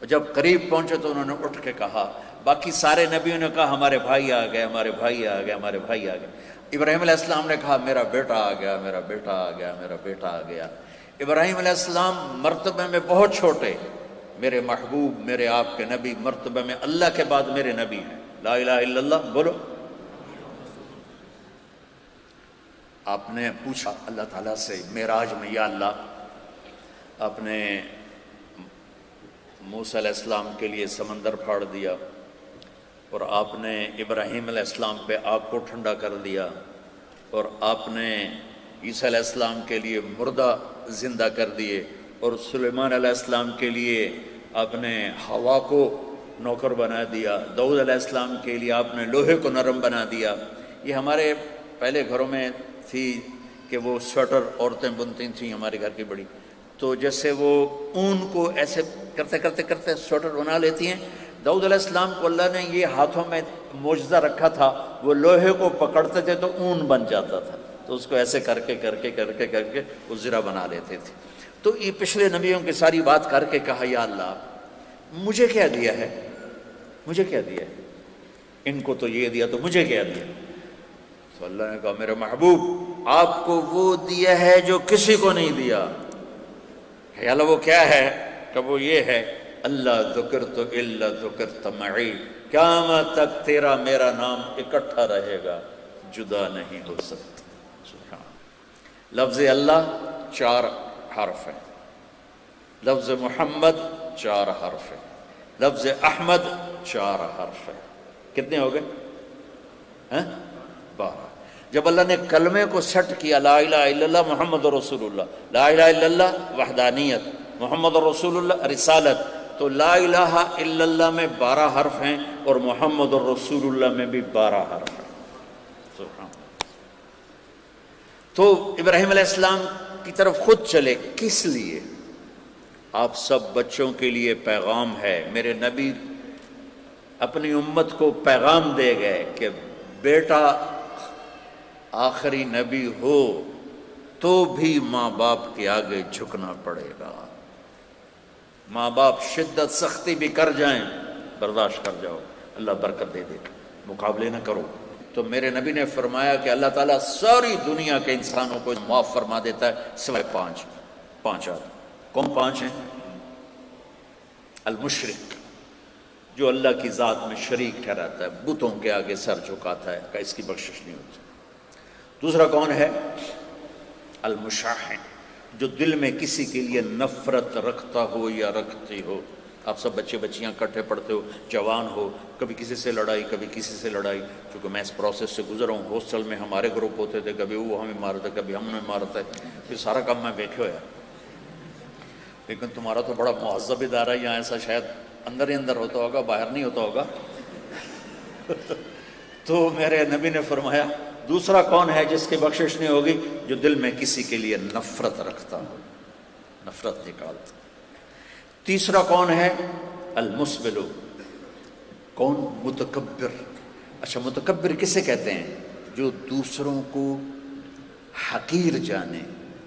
اور جب قریب پہنچے تو انہوں نے اٹھ کے کہا، باقی سارے نبیوں نے کہا ہمارے بھائی آ گئے، ہمارے بھائی آ گئے، ہمارے بھائی آ گئے۔ ابراہیم علیہ السلام نے کہا میرا بیٹا آ گیا، میرا بیٹا آ گیا، میرا بیٹا آ گیا۔ ابراہیم علیہ السلام مرتبے میں بہت چھوٹے، میرے محبوب، میرے آپ کے نبی مرتبے میں اللہ کے بعد میرے نبی ہیں، لا الہ الا اللہ بولو۔ آپ نے پوچھا اللہ تعالیٰ سے معراج میں، یا اللہ، آپ نے موسیٰ علیہ السلام کے لیے سمندر پھاڑ دیا، اور آپ نے ابراہیم علیہ السلام پہ آگ کو ٹھنڈا کر دیا، اور آپ نے عیسیٰ علیہ السلام کے لیے مردہ زندہ کر دیے، اور سلیمان علیہ السلام کے لیے آپ نے ہوا کو نوکر بنا دیا، داؤد علیہ السلام کے لیے آپ نے لوہے کو نرم بنا دیا۔ یہ ہمارے پہلے گھروں میں تھی کہ وہ سویٹر عورتیں بنتی تھیں، ہمارے گھر کی بڑی، تو جیسے وہ اون کو ایسے کرتے کرتے کرتے سویٹر بنا لیتی ہیں، داؤد علیہ السلام کو اللہ نے یہ ہاتھوں میں معجزہ رکھا تھا، وہ لوہے کو پکڑتے تھے تو اون بن جاتا تھا، تو اس کو ایسے کر کے وہ زرہ بنا لیتے تھے۔ تو یہ پچھلے نبیوں کی ساری بات کر کے کہا یا اللہ مجھے کیا دیا ہے، مجھے کیا دیا ہے، ان کو تو یہ دیا تو مجھے کیا دیا؟ تو اللہ نے کہا میرے محبوب آپ کو وہ دیا ہے جو کسی کو نہیں دیا۔ یا اللہ وہ کیا ہے؟ کہ وہ یہ ہے اللہ ذکرت الا ذکرت معی، قیامت تک تیرا میرا نام اکٹھا رہے گا، جدا نہیں ہو سکتا۔ سبحان۔ لفظ اللہ 4 حرف ہے، لفظ محمد 4 حرف ہے، لفظ احمد 4 حرف ہے، کتنے ہو گئے؟ 12۔ جب اللہ نے کلمے کو سیٹ کیا، لا الہ الا اللہ محمد رسول اللہ، لا الہ الا اللہ وحدانیت، محمد رسول اللہ رسالت، تو لا الہ الا اللہ میں 12 حرف ہیں، اور محمد رسول اللہ میں بھی 12 حرف ہیں۔ سبحان۔ تو ابراہیم علیہ السلام کی طرف خود چلے، کس لیے؟ آپ سب بچوں کے لیے پیغام ہے، میرے نبی اپنی امت کو پیغام دے گئے کہ بیٹا آخری نبی ہو تو بھی ماں باپ کے آگے جھکنا پڑے گا، ماں باپ شدت سختی بھی کر جائیں برداشت کر جاؤ، اللہ برکت دے دے، مقابلے نہ کرو۔ تو میرے نبی نے فرمایا کہ اللہ تعالیٰ ساری دنیا کے انسانوں کو معاف فرما دیتا ہے سوائے 5 آدمی۔ کون 5 ہیں؟ المشرک، جو اللہ کی ذات میں شریک ٹھہراتا ہے، بتوں کے آگے سر جھکاتا ہے، کہ اس کی بخشش نہیں ہوتی۔ دوسرا کون ہے؟ المشاحن، جو دل میں کسی کے لیے نفرت رکھتا ہو یا رکھتی ہو۔ آپ سب بچے بچیاں کٹھے پڑھتے ہو، جوان ہو، کبھی کسی سے لڑائی، کبھی کسی سے لڑائی، چونکہ میں اس پروسیس سے گزرا ہوں، ہاسٹل میں ہمارے گروپ ہوتے تھے، کبھی وہ ہمیں مارتا ہے، کبھی ہم نے مارتا ہے، یہ سارا کام میں دیکھے ہوا ہے۔ لیکن تمہارا تو بڑا مہذب ادارہ ہے، یہاں ایسا شاید اندر ہی اندر ہوتا ہوگا، باہر نہیں ہوتا ہوگا۔ تو میرے نبی نے فرمایا دوسرا کون ہے جس کی بخشش نہیں ہوگی؟ جو دل میں کسی کے لیے نفرت رکھتا ہو، نفرت نکالتا۔ تیسرا کون ہے؟ المسبل، کون؟ متکبر۔ اچھا متکبر کسے کہتے ہیں؟ جو دوسروں کو حقیر جانے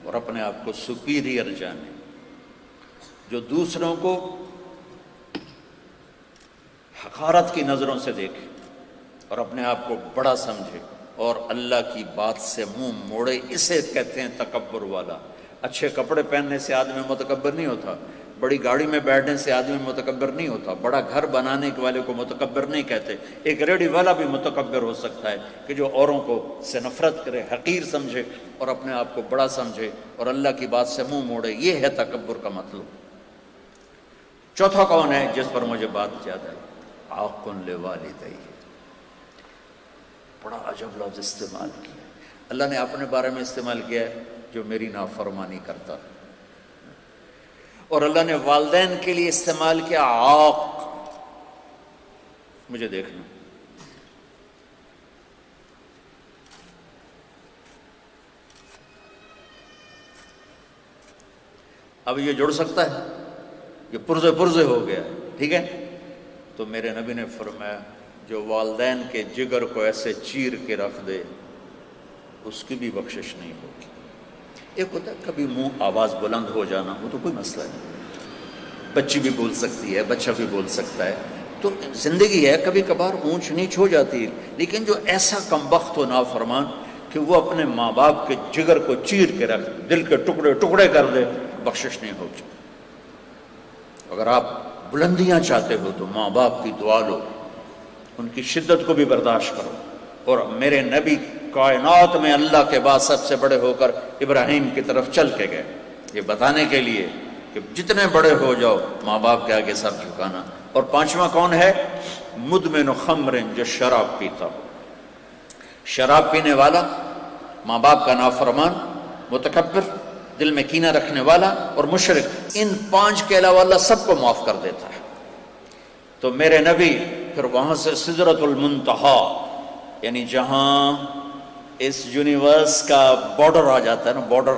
اور اپنے آپ کو سپیریئر جانے، جو دوسروں کو حقارت کی نظروں سے دیکھے اور اپنے آپ کو بڑا سمجھے اور اللہ کی بات سے منہ موڑے، اسے کہتے ہیں تکبر والا۔ اچھے کپڑے پہننے سے آدمی متکبر نہیں ہوتا، بڑی گاڑی میں بیٹھنے سے آدمی متکبر نہیں ہوتا، بڑا گھر بنانے کے والے کو متکبر نہیں کہتے۔ ایک ریڑھی والا بھی متکبر ہو سکتا ہے کہ جو اوروں کو سے نفرت کرے، حقیر سمجھے اور اپنے آپ کو بڑا سمجھے اور اللہ کی بات سے منہ موڑے، یہ ہے تکبر کا مطلب۔ چوتھا کون ہے جس پر مجھے بات زیادہ ہے؟ عاق لوالدیہ. بڑا عجب لفظ استعمال کیا. اللہ نے اپنے بارے میں استعمال کیا ہے جو میری نافرمانی کرتا، اور اللہ نے والدین کے لیے استعمال کیا عاق. مجھے دیکھنا، اب یہ جڑ سکتا ہے؟ یہ پرزے ہو گیا ہے، ٹھیک ہے. تو میرے نبی نے فرمایا جو والدین کے جگر کو ایسے چیر کے رکھ دے اس کی بھی بخشش نہیں ہوگی. ایک ہوتا ہے کبھی منہ آواز بلند ہو جانا، وہ تو کوئی مسئلہ نہیں، بچی بھی بول سکتی ہے، بچہ بھی بول سکتا ہے، تو زندگی ہے، کبھی کبھار اونچ نیچ ہو جاتی ہے. لیکن جو ایسا کمبخت ہو نافرمان کہ وہ اپنے ماں باپ کے جگر کو چیر کے رکھ، دل کے ٹکڑے ٹکڑے کر دے، بخشش نہیں ہوگی. اگر آپ بلندیاں چاہتے ہو تو ماں باپ کی دعا لو، ان کی شدت کو بھی برداشت کرو. اور میرے نبی کائنات میں اللہ کے بعد سب سے بڑے ہو کر ابراہیم کی طرف چل کے گئے، یہ بتانے کے لیے کہ جتنے بڑے ہو جاؤ ماں باپ کے آگے سر جھکانا. اور پانچواں کون ہے؟ مدمن خمر، جو شراب پیتا ہو. شراب پینے والا، ماں باپ کا نافرمان، متکبر، دل میں کینہ رکھنے والا اور مشرک، ان پانچ کے علاوہ اللہ سب کو معاف کر دیتا ہے. تو میرے نبی پھر وہاں سے سدرۃ المنتہا، یعنی جہاں اس یونیورس کا بارڈر آ جاتا ہے نا، بارڈر،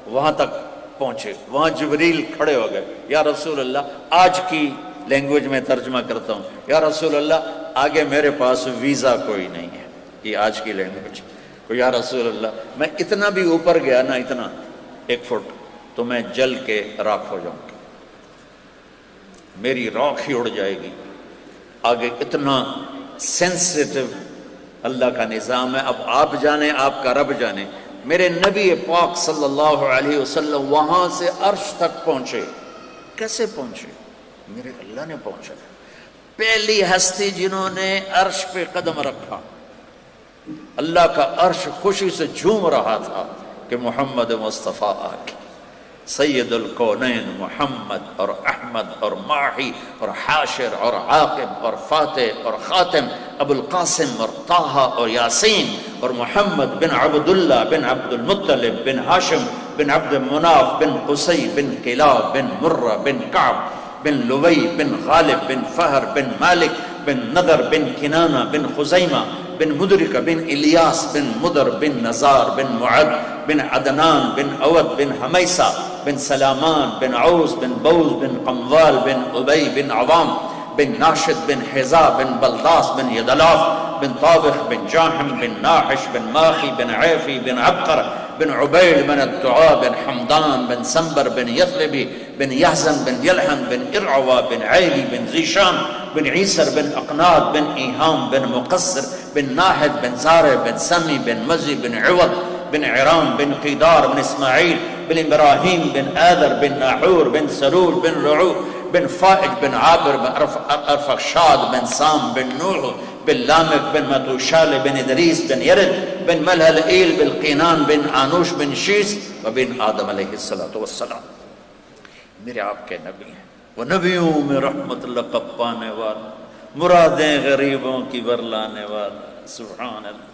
وہاں تک پہنچے. وہاں جبریل کھڑے ہو گئے، یا رسول اللہ، آج کی لینگویج میں ترجمہ کرتا ہوں، یا رسول اللہ آگے میرے پاس ویزا کوئی نہیں ہے. یہ آج کی لینگویج. یا رسول اللہ میں اتنا بھی اوپر گیا نا، اتنا 1 فٹ، تو میں جل کے راکھ ہو جاؤں گا، میری راکھ ہی اڑ جائے گی. آگے اتنا سینسیٹیو اللہ کا نظام ہے. اب آپ جانے، آپ کا رب جانے. میرے نبی پاک صلی اللہ علیہ وسلم وہاں سے عرش تک پہنچے. کیسے پہنچے؟ میرے اللہ نے پہنچا. پہلی ہستی جنہوں نے عرش پہ قدم رکھا، اللہ کا عرش خوشی سے جھوم رہا تھا کہ محمد مصطفیٰ آگے. سید الکونین محمد اور احمد اور ماہی اور حاشر اور عاقب اور فاتح اور خاتم، ابو القاسم اور طٰہٰ اور یاسین اور محمد بن عبداللہ بن عبد المطلب بن ہاشم بن عبد مناف بن قصی بن کلاب بن مرہ بن کعب بن لوی بن غالب بن فہر بن مالک بن نضر بن کنانہ بن خزیمہ بن مدرکہ بن الیاس بن مدر بن نزار بن معد بن عدنان بن اود بن حمیسہ بن سلامان بن عوس بن بوز بن قموال بن ابی بن عوام بن ناشد بن حزا بن بلداس بن یدلاف بن طابخ بن جاحم بن ناحش بن ماخی بن عیفی بن عبقر بن عبید بن الدعاء بن حمدان بن سنبر بن یثلبی بن یحزن بن یلحن بن ارعوا بن عیلی بن زیشان بن عیسر بن اقناد بن ایہام بن مقصر بن ناحد بن زارع بن سمی بن مزی بن عوض بن عرام بن قیدار بن اسماعیل بن ابراہیم بن آذر بن ناحور بن سرور بن رعو بن فائج بن عابر بن ارفخشاد بن سام بن نوح بن لامک بن متوشال بن ادریس بن یرد بن ملہلئیل بن قینان بن آنوش بن شیس و بن آدم علیہ السلام. میرے آپ کے نبی ہیں، وہ نبیوں میں رحمت اللہ کا پانے والا، مرادیں غریبوں کی ورلانے والا. سبحان اللہ.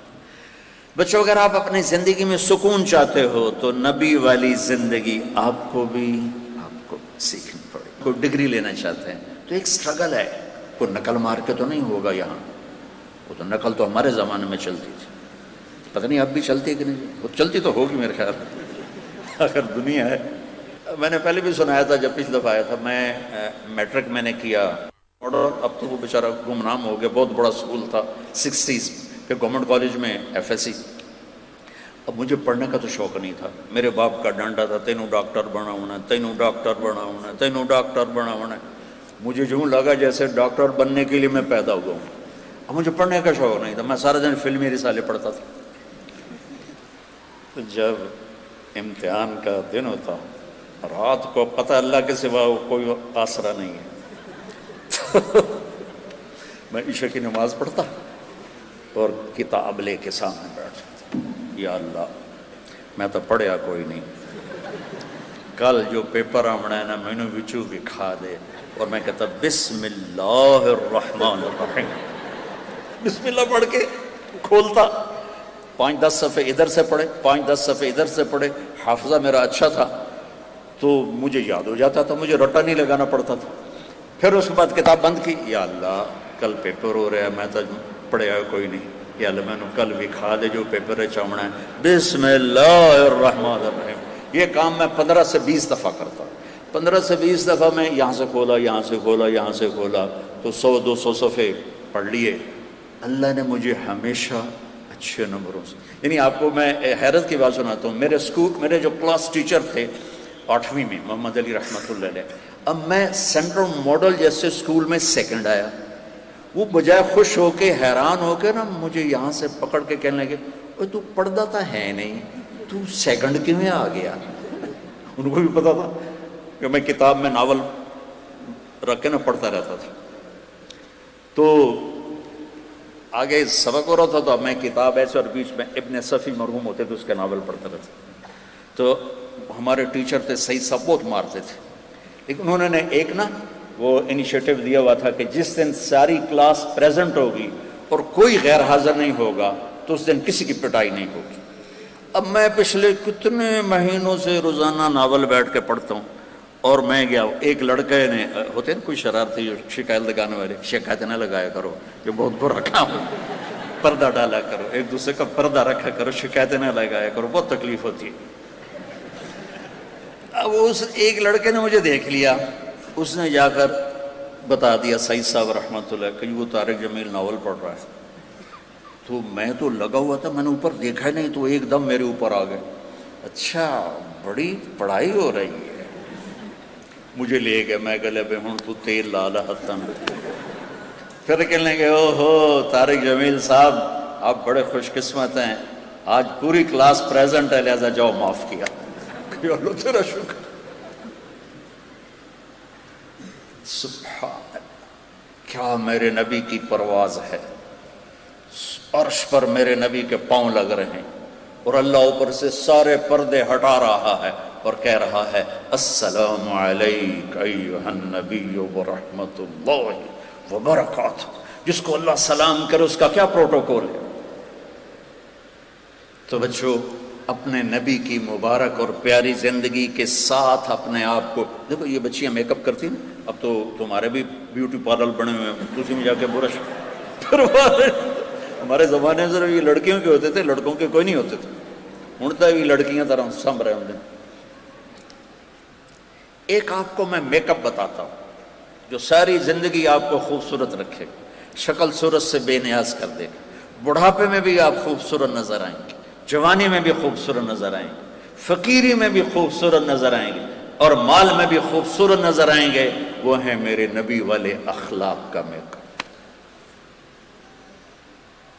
بچوں اگر آپ اپنی زندگی میں سکون چاہتے ہو تو نبی والی زندگی آپ کو سیکھنی پڑے. کوئی ڈگری لینا چاہتے ہیں تو ایک سٹرگل ہے، کوئی نقل مار کے تو نہیں ہوگا. یہاں وہ تو نقل تو ہمارے زمانے میں چلتی تھی، پتہ نہیں اب بھی چلتی ہے کہ نہیں. وہ چلتی تو ہوگی میرے خیال اگر دنیا ہے. میں نے پہلے بھی سنایا تھا جب پچھلی دفعہ آیا تھا، میں میٹرک میں نے کیا، اور اب تو وہ بیچارہ گمنام ہو گیا. بہت بڑا اسکول تھا 60s پہ، گورنمنٹ کالج میں FSC. اب مجھے پڑھنے کا تو شوق نہیں تھا. میرے باپ کا ڈانڈا تھا، تینوں ڈاکٹر بنا ہونا، تینوں ڈاکٹر بنا ہونا، تینوں ڈاکٹر بنا ہونا. مجھے جو لگا جیسے ڈاکٹر بننے کے لیے میں پیدا ہوا ہوں. اب مجھے پڑھنے کا شوق نہیں تھا، میں سارا دن فلمی رسالے پڑھتا تھا. تو جب امتحان کا دن ہوتا، رات کو پتہ اللہ کے سوا کوئی آسرا نہیں ہے، میں عشاء کی نماز پڑھتا اور کتاب لے کے سامنے بیٹھ جاتا. یا اللہ میں تو پڑھیا کوئی نہیں، کل جو پیپر آمنا ہے نا میں نے وچو دکھا دے، اور میں کہتا بسم اللہ الرحمن الرحیم، بسم اللہ پڑھ کے کھولتا، 5-10 صفحے ادھر سے پڑھے، 5-10 صفحے ادھر سے پڑھے، حافظہ میرا اچھا تھا تو مجھے یاد ہو جاتا تھا، مجھے رٹا نہیں لگانا پڑتا تھا۔ پھر اس کے بعد کتاب بند کی، یا اللہ کل پیپر ہو رہا ہے، میں تو پڑھیا کوئی نہیں، یا اللہ میں نے کل دکھا دے جو پیپر ہے چاہنا ہے، بسم اللہ الرحمن الرحیم۔ یہ کام میں 15 سے 20 دفعہ کرتا، 15 سے 20 دفعہ میں یہاں سے کھولا، یہاں سے کھولا، یہاں سے کھولا، تو 100-200 صفحے پڑھ لیے۔ اللہ نے مجھے ہمیشہ اچھے نمبروں سے، یعنی آپ کو میں حیرت کی بات سناتا ہوں، میرے جو کلاس ٹیچر تھے 8ویں میں، محمد علی رحمۃ اللہ علیہ، اب میں سینٹرل ماڈل جیسے اسکول میں سیکنڈ آیا، وہ بجائے خوش ہو کے حیران ہو کے نا مجھے یہاں سے پکڑ کے کہنے لگے اوہ تو پڑھتا تھا ہے نہیں، تو سیکنڈ کیوں میں آ گیا؟ ان کو بھی پتا تھا کہ میں کتاب میں ناول رکھ کے نا پڑھتا رہتا تھا، تو آگے سبق ہو رہا تھا تو میں کتاب ایسے، اور بیچ میں ابن صفی مرحوم ہوتے تھے اس کے ناول پڑھتا رہتا، تو ہمارے ٹیچر تھے سعید صاحب بہت مارتے تھے، لیکن انہوں نے ایک نا وہ انیشیٹو دیا ہوا تھا کہ جس دن ساری کلاس پریزنٹ ہوگی اور کوئی غیر حاضر نہیں ہوگا تو اس دن کسی کی پٹائی نہیں ہوگی۔ اب میں پچھلے کتنے مہینوں سے روزانہ ناول بیٹھ کے پڑھتا ہوں، اور میں گیا، ایک لڑکے نے، ہوتے ہیں کوئی شرارتی شکایت لگانے والے، شکایت نہ لگایا کرو یہ بہت برا کام ہے، پردہ ڈالا کرو، ایک دوسرے کا پردہ رکھا کرو، شکایت نہ لگایا کرو، بہت تکلیف ہوتی ہے۔ اب اس ایک لڑکے نے مجھے دیکھ لیا، اس نے جا کر بتا دیا سعید صاحب رحمۃ اللہ کہ وہ طارق جمیل ناول پڑھ رہا ہے، تو میں تو لگا ہوا تھا، میں نے اوپر دیکھا نہیں تو ایک دم میرے اوپر آ گئے، اچھا بڑی پڑھائی ہو رہی ہے، مجھے لے گئے، میں گلے پہ ہوں تو تیل لالا ہتن، پھر کہنے لگے او ہو طارق جمیل صاحب آپ بڑے خوش قسمت ہیں، آج پوری کلاس پریزنٹ ہے لہذا جاؤ معاف کیا، کہ اللہ تیرا شکر۔ سبحان اللہ، کیا میرے نبی کی پرواز ہے، عرش پر میرے نبی کے پاؤں لگ رہے ہیں، اور اللہ اوپر سے سارے پردے ہٹا رہا ہے اور کہہ رہا ہے السلام علیک ایھا النبی ورحمۃ اللہ وبرکاتہ۔ جس کو اللہ سلام کرے اس کا کیا پروٹوکول ہے؟ تو بچوں اپنے نبی کی مبارک اور پیاری زندگی کے ساتھ اپنے آپ کو، دیکھو یہ بچیاں میک اپ کرتی ہیں، اب تو تمہارے بھی بیوٹی پارلر بنے ہوئے ہیں، اسی میں جا کے برش ہمارے زمانے میں صرف یہ لڑکیوں کے ہوتے تھے، لڑکوں کے کوئی نہیں ہوتے تھے، ہونتا بھی لڑکیاں طرح سنبھ رہے ہوں۔ ایک آپ کو میں میک اپ بتاتا ہوں جو ساری زندگی آپ کو خوبصورت رکھے، شکل صورت سے بے نیاز کر دے گا، بڑھاپے میں بھی آپ خوبصورت نظر آئیں گے، جوانی میں بھی خوبصورت نظر آئیں گے، فقیری میں بھی خوبصورت نظر آئیں گے، اور مال میں بھی خوبصورت نظر آئیں گے، وہ ہیں میرے نبی والے اخلاق کا میک اپ۔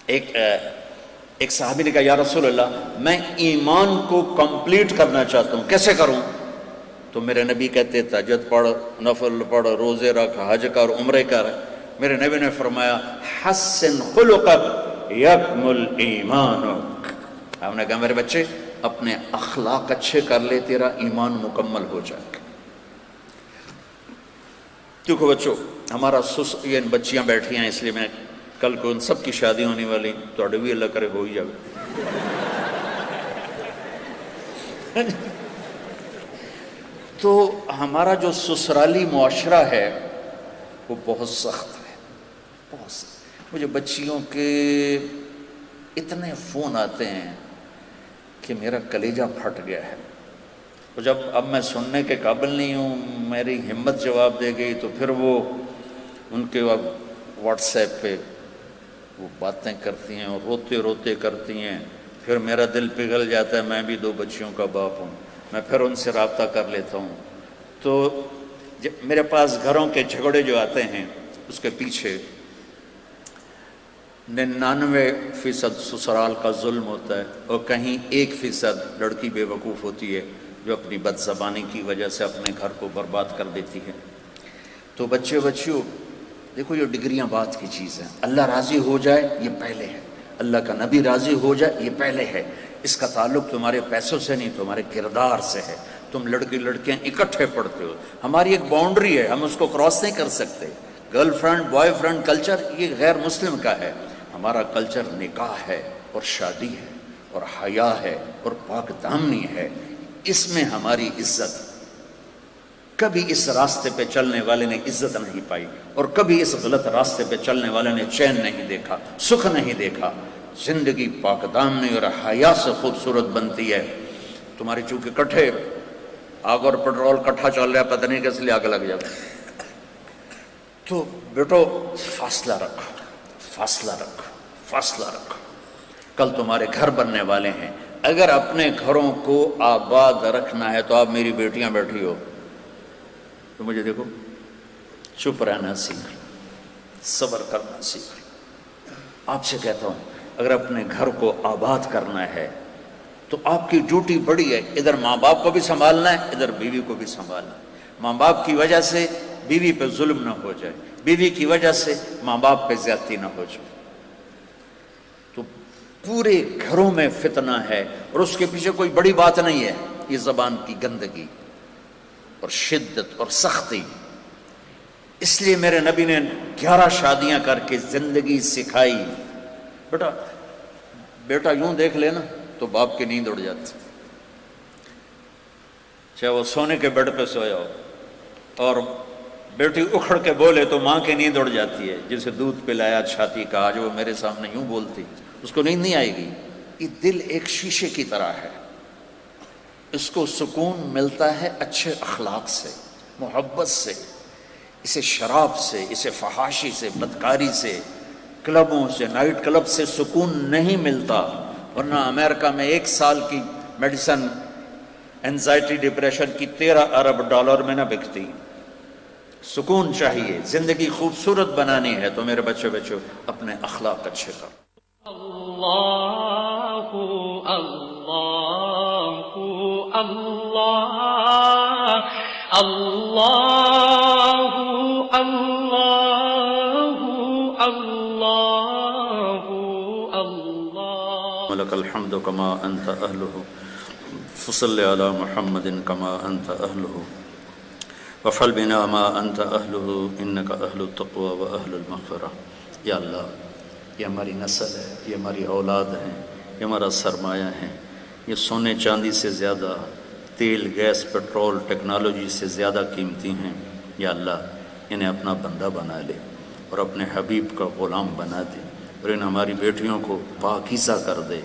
ایک صحابی نے کہا یا رسول اللہ میں ایمان کو کمپلیٹ کرنا چاہتا ہوں، کیسے کروں؟ تو میرے نبی کہتے تہجد پڑھ، نفل پڑھ، روزے رکھ، حج کر، عمرے کر۔ میرے نبی نے فرمایا حسن خلقک یکمل ایمانک، ہم نے کہا میرے بچے اپنے اخلاق اچھے کر لے، تیرا ایمان مکمل ہو جائے گا۔ دیکھو بچوں ہمارا یہ بچیاں بیٹھی ہیں، اس لیے میں کل کو ان سب کی شادی ہونے والی، تو بھی اللہ کرے ہو ہی جائے۔ تو ہمارا جو سسرالی معاشرہ ہے وہ بہت سخت ہے، بہت سخت۔ مجھے بچیوں کے اتنے فون آتے ہیں کہ میرا کلیجہ پھٹ گیا ہے، اور جب اب میں سننے کے قابل نہیں ہوں، میری ہمت جواب دے گئی تو پھر وہ ان کے واٹس ایپ پہ وہ باتیں کرتی ہیں اور روتے روتے کرتی ہیں، پھر میرا دل پگھل جاتا ہے، میں بھی 2 بچیوں کا باپ ہوں، میں پھر ان سے رابطہ کر لیتا ہوں۔ تو میرے پاس گھروں کے جھگڑے جو آتے ہیں اس کے پیچھے 99% سسرال کا ظلم ہوتا ہے، اور کہیں 1% لڑکی بے وقوف ہوتی ہے جو اپنی بد زبانی کی وجہ سے اپنے گھر کو برباد کر دیتی ہے۔ تو بچیوں دیکھو یہ ڈگریاں بات کی چیز ہیں، اللہ راضی ہو جائے یہ پہلے ہے، اللہ کا نبی راضی ہو جائے یہ پہلے ہے، اس کا تعلق تمہارے پیسوں سے نہیں، تمہارے کردار سے ہے، تم لڑکی لڑکیاں اکٹھے پڑھتے ہو، ہماری ایک باؤنڈری ہے، ہم اس کو کراس نہیں کر سکتے۔ Girl friend boy friend culture یہ غیر مسلم کا ہے، ہمارا کلچر نکاح ہے اور شادی ہے اور حیا ہے اور پاک دامنی ہے، اس میں ہماری عزت۔ کبھی اس راستے پہ چلنے والے نے عزت نہیں پائی، اور کبھی اس غلط راستے پہ چلنے والے نے چین نہیں دیکھا، سکھ نہیں دیکھا۔ زندگی پاک دامنی اور حیا سے خوبصورت بنتی ہے۔ تمہاری چونکہ کٹھے آگ اور پٹرول کٹھا چل رہا ہے، پتہ نہیں کس لیے آگ لگ جاتا، تو بیٹو فاصلہ رکھو، فاصلہ رکھو، فاصلہ رکھو۔ کل تمہارے گھر بننے والے ہیں، اگر اپنے گھروں کو آباد رکھنا ہے تو آپ میری بیٹیاں بیٹھی ہو تو مجھے دیکھو، چپ رہنا سیکھ لو، صبر کرنا سیکھ لو۔ آپ سے کہتا ہوں اگر اپنے گھر کو آباد کرنا ہے تو آپ کی ڈیوٹی بڑی ہے، ادھر ماں باپ کو بھی سنبھالنا ہے، ادھر بیوی کو بھی سنبھالنا ہے۔ ماں باپ کی وجہ سے بیوی پہ ظلم نہ ہو جائے، بیوی کی وجہ سے ماں باپ پہ زیادتی نہ ہو جائے۔ تو پورے گھروں میں فتنہ ہے، اور اس کے پیچھے کوئی بڑی بات نہیں ہے، یہ زبان کی گندگی اور شدت اور سختی۔ اس لیے میرے نبی نے 11 شادیاں کر کے زندگی سکھائی۔ بیٹا یوں دیکھ لینا تو باپ کی نیند اڑ جاتی، چاہے وہ سونے کے بیڈ پہ سویا ہو، اور بیٹی اکھڑ کے بولے تو ماں کی نیند اڑ جاتی ہے۔ جسے دودھ پلایا چھاتی کا، آج وہ میرے سامنے یوں بولتی، اس کو نیند نہیں آئے گی۔ یہ دل ایک شیشے کی طرح ہے، اس کو سکون ملتا ہے اچھے اخلاق سے، محبت سے۔ اسے شراب سے، اسے فحاشی سے، بدکاری سے، کلبوں سے، نائٹ کلب سے سکون نہیں ملتا۔ ورنہ امریکہ میں 1 سال کی میڈیسن اینزائٹی ڈپریشن کی $13 ارب میں نہ بکتی۔ سکون چاہیے، زندگی خوبصورت بنانی ہے تو میرے بچے اپنے اخلاق اچھے کرو۔ اللہ اللہ اللہ اللہ اللہ اللہ اللہ لک الحمد کما انت اہلہ، فصل علی محمد کما انت اہلہ، وفعل بنا ما انت اہلہ انک اہل التقوی و اہل المغفرہ۔ یا اللہ، یہ ہماری نسل ہے، یہ ہماری اولاد ہیں، یہ ہمارا سرمایہ ہے، یہ سونے چاندی سے زیادہ، تیل گیس پیٹرول ٹیکنالوجی سے زیادہ قیمتی ہیں۔ یا اللہ، انہیں اپنا بندہ بنا لے اور اپنے حبیب کا غلام بنا دے، اور ان ہماری بیٹیوں کو پاکیزہ کر دے،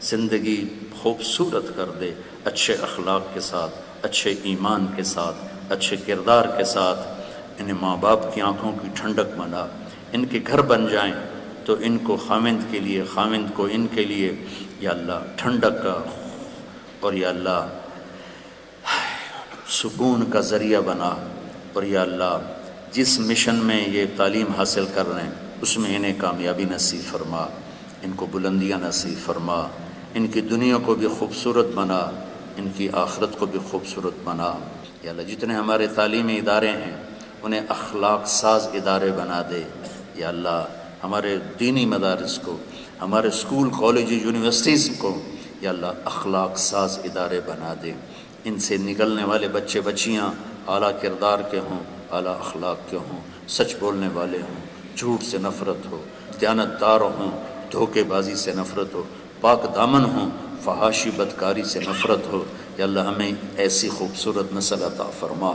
زندگی خوبصورت کر دے، اچھے اخلاق کے ساتھ، اچھے ایمان کے ساتھ، اچھے کردار کے ساتھ۔ انہیں ماں باپ کی آنکھوں کی ٹھنڈک بنا، ان کے گھر بن جائیں تو ان کو خاوند کے لیے، خاوند کو ان کے لیے یا اللہ ٹھنڈک کا اور یا اللہ سکون کا ذریعہ بنا۔ اور یا اللہ، جس مشن میں یہ تعلیم حاصل کر رہے ہیں اس میں انہیں کامیابی نصیب فرما، ان کو بلندیاں نصیب فرما، ان کی دنیا کو بھی خوبصورت بنا، ان کی آخرت کو بھی خوبصورت بنا۔ یا اللہ، جتنے ہمارے تعلیمی ادارے ہیں انہیں اخلاق ساز ادارے بنا دے۔ یا اللہ، ہمارے دینی مدارس کو، ہمارے اسکول کالج یونیورسٹیز کو یا اللہ اخلاق ساز ادارے بنا دے۔ ان سے نکلنے والے بچے بچیاں اعلیٰ کردار کے ہوں، اعلیٰ اخلاق کے ہوں، سچ بولنے والے ہوں، جھوٹ سے نفرت ہو، دیانتدار ہوں، دھوکے بازی سے نفرت ہو، پاک دامن ہوں، فحاشی بدکاری سے نفرت ہو۔ یا اللہ، ہمیں ایسی خوبصورت نسل عطا فرما،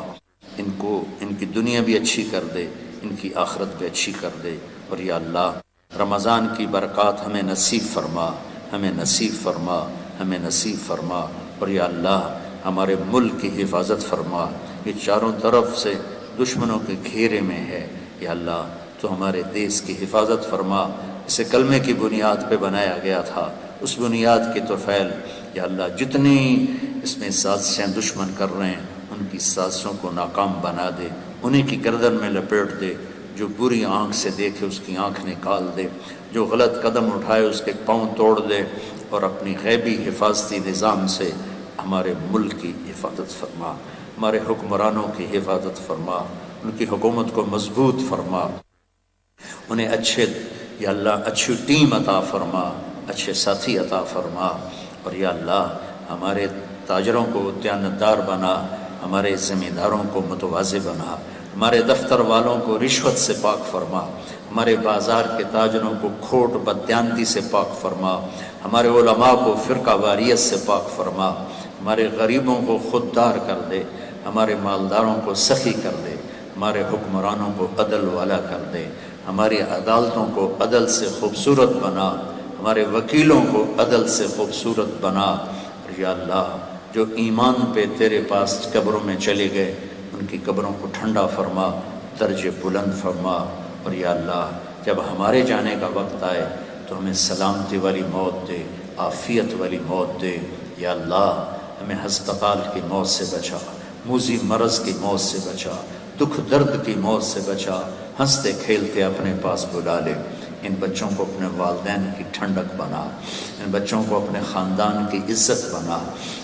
ان کو ان کی دنیا بھی اچھی کر دے، ان کی آخرت بھی اچھی کر دے۔ اور یا اللہ، رمضان کی برکات ہمیں نصیب فرما، ہمیں نصیب فرما، ہمیں نصیب فرما۔ اور یا اللہ، ہمارے ملک کی حفاظت فرما، یہ چاروں طرف سے دشمنوں کے گھیرے میں ہے۔ یا اللہ، تو ہمارے دیس کی حفاظت فرما، اسے کلمے کی بنیاد پہ بنایا گیا تھا، اس بنیاد کی توفیل یا اللہ جتنی اس میں سازشیں دشمن کر رہے ہیں ان کی سازشوں کو ناکام بنا دے، انہیں کی گردن میں لپیٹ دے، جو بری آنکھ سے دیکھے اس کی آنکھ نکال دے، جو غلط قدم اٹھائے اس کے پاؤں توڑ دے، اور اپنی غیبی حفاظتی نظام سے ہمارے ملک کی حفاظت فرما، ہمارے حکمرانوں کی حفاظت فرما، ان کی حکومت کو مضبوط فرما، انہیں اچھے یا اللہ اچھی ٹیم عطا فرما، اچھے ساتھی عطا فرما۔ اور یا اللہ، ہمارے تاجروں کو دیانتدار بنا، ہمارے زمینداروں کو متواضع بنا، ہمارے دفتر والوں کو رشوت سے پاک فرما، ہمارے بازار کے تاجروں کو کھوٹ بددیانتی سے پاک فرما، ہمارے علماء کو فرقہ واریت سے پاک فرما، ہمارے غریبوں کو خوددار کر دے، ہمارے مالداروں کو سخی کر دے، ہمارے حکمرانوں کو عدل والا کر دے، ہماری عدالتوں کو عدل سے خوبصورت بنا، ہمارے وکیلوں کو عدل سے خوبصورت بنا۔ اور یا اللہ جو ایمان پہ تیرے پاس قبروں میں چلے گئے ان کی قبروں کو ٹھنڈا فرما، درجے بلند فرما۔ اور یا اللہ جب ہمارے جانے کا وقت آئے تو ہمیں سلامتی والی موت دے، عافیت والی موت دے۔ یا اللہ ہمیں ہسپتال کی موت سے بچا، موذی مرض کی موت سے بچا، دکھ درد کی موت سے بچا، ہنستے کھیلتے اپنے پاس بلا لے۔ ان بچوں کو اپنے والدین کی ٹھنڈک بنا، ان بچوں کو اپنے خاندان کی عزت بنا،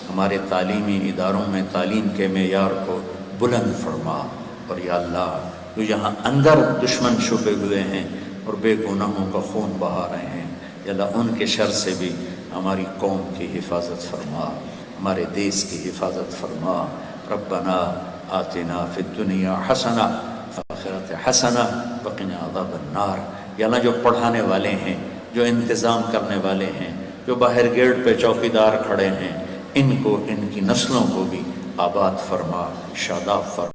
ہمارے تعلیمی اداروں میں تعلیم کے معیار کو بلند فرما۔ اور یا اللہ جو یہاں اندر دشمن چھپے ہوئے ہیں اور بے گناہوں کا خون بہا رہے ہیں، یا اللہ ان کے شر سے بھی ہماری قوم کی حفاظت فرما، ہمارے دیس کی حفاظت فرما۔ ربنا آتنا فی الدنیا حسنہ فی الآخرۃ حسنہ وقنا عذاب النار۔ یا اللہ جو پڑھانے والے ہیں، جو انتظام کرنے والے ہیں، جو باہر گیٹ پہ چوکیدار کھڑے ہیں، ان کو، ان کی نسلوں کو بھی آباد فرما، شاداب فرما۔